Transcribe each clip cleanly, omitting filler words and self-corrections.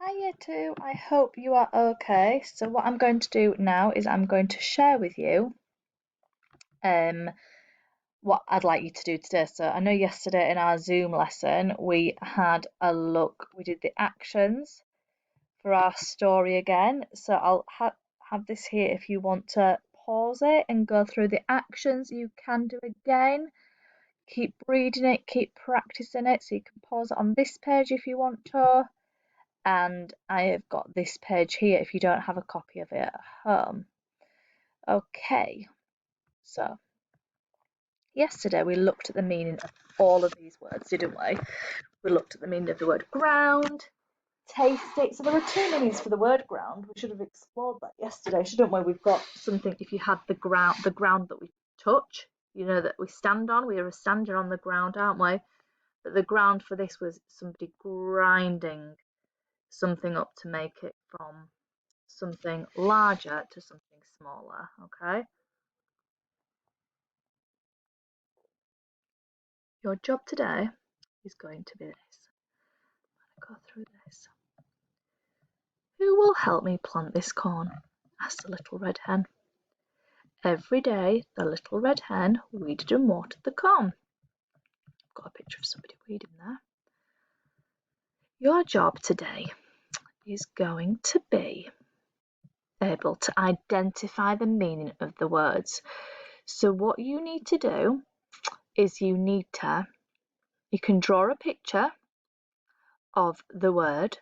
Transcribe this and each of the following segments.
Hiya too. I hope you are okay. So what I'm going to do now is I'm going to share with you um what I'd like you to do today. So I know yesterday in our Zoom lesson we had a look. We did the actions for our story again. So I'll have this here if you want to pause it and go through the actions. You can do again. Keep reading it, keep practicing it. So you can pause it on this page if you want to. And I have got this page here if you don't have a copy of it at home. Okay, so yesterday we looked at the meaning of all of these words, didn't we? We looked at the meaning of the word ground, taste it. So there are two meanings for the word ground. We should have explored that yesterday, shouldn't we? We've got something if you had the ground that we touch, that we stand on. We are standing on the ground, aren't we? But the ground for this was somebody grinding something up to make it from something larger to something smaller, okay? Your job today is going to be this. I'm going to go through this. Who will help me plant this corn? Asked the little red hen. Every day the little red hen weeded and watered the corn. I've got a picture of somebody weeding there. Your job today is going to be able to identify the meaning of the words. So what you need to do is you can draw a picture of the word.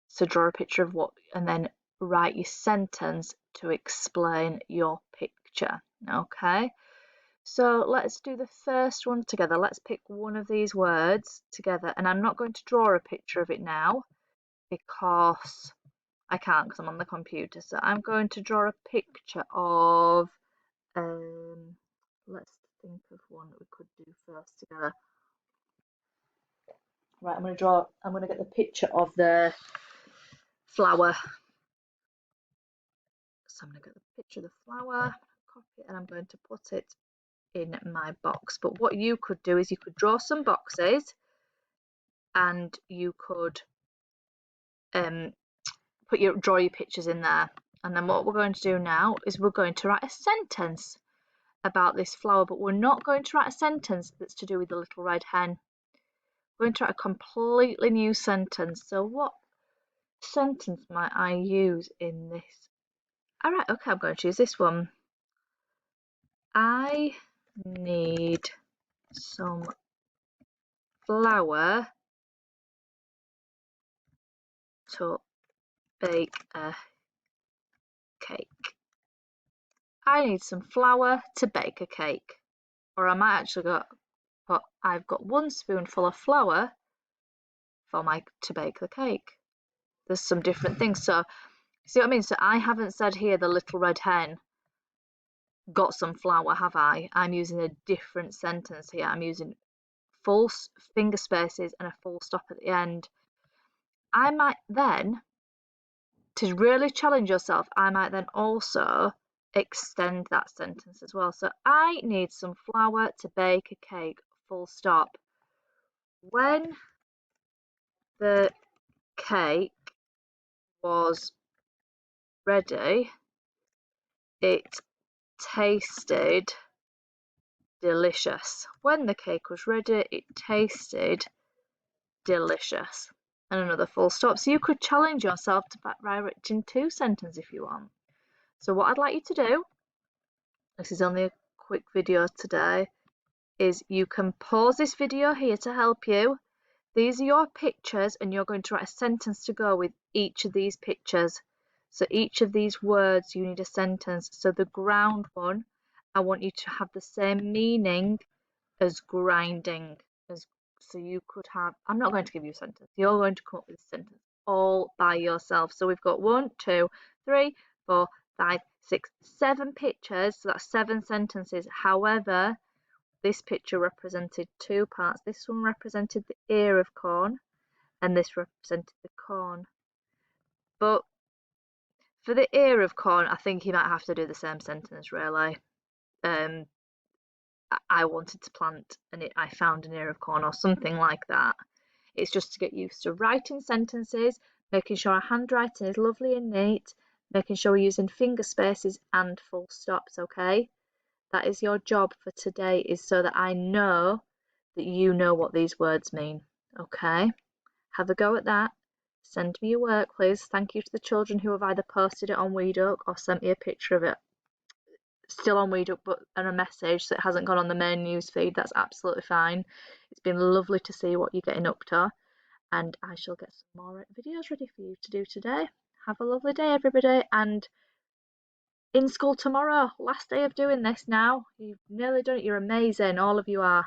So draw a picture of what, and then write your sentence to explain your picture. Okay, so let's do the first one together. Let's pick one of these words together, and I'm not going to draw a picture of it now because I can't, because I'm on the computer. So I'm going to draw a picture of let's think of one that we could do first together. Right, I'm going to get the picture of the flower. So I'm going to get the picture of the flower, copy it, and I'm going to put it in my box. But what you could do is you could draw some boxes and you could draw your pictures in there. And then what we're going to do now is we're going to write a sentence about this flower, but we're not going to write a sentence that's to do with the little red hen. We're going to write a completely new sentence. So what sentence might I use in this? All right, okay, I'm going to choose this one. I need some flour to bake a cake. I need some flour to bake a cake. Or I might actually but I've got 1 spoonful of flour to bake the cake. There's some different things. So, see what I mean? So I haven't said here the little red hen got some flour, have I? I'm using a different sentence here. I'm using full finger spaces and a full stop at the end. I might then, to really challenge yourself, I might then also extend that sentence as well. So I need some flour to bake a cake, full stop. When the cake was ready, it tasted delicious. When the cake was ready, it tasted delicious. And another full stop. So you could challenge yourself to write in 2 sentences if you want. So what I'd like you to do, this is only a quick video today, is you can pause this video here to help you. These are your pictures and you're going to write a sentence to go with each of these pictures. So each of these words you need a sentence. So the ground one, I want you to have the same meaning as grinding. So you could have, I'm not going to give you a sentence. You're going to come up with a sentence all by yourself. So we've got 1, 2, 3, 4, 5, 6, 7 pictures. So that's 7 sentences. However, this picture represented 2 parts. This one represented the ear of corn and this represented the corn. But for the ear of corn, I think you might have to do the same sentence really. I wanted to plant and I found an ear of corn or something like that. It's just to get used to writing sentences, making sure our handwriting is lovely and neat, making sure we're using finger spaces and full stops, okay? That is your job for today, is so that I know that you know what these words mean, okay? Have a go at that. Send me your work, please. Thank you to the children who have either posted it on WeDuck or sent me a picture of it. Still on WeDuck, but on a message that hasn't gone on the main news feed. That's absolutely fine. It's been lovely to see what you're getting up to, and I shall get some more videos ready for you to do today. Have a lovely day, everybody, and in school tomorrow. Last day of doing this now. You've nearly done it. You're amazing. All of you are.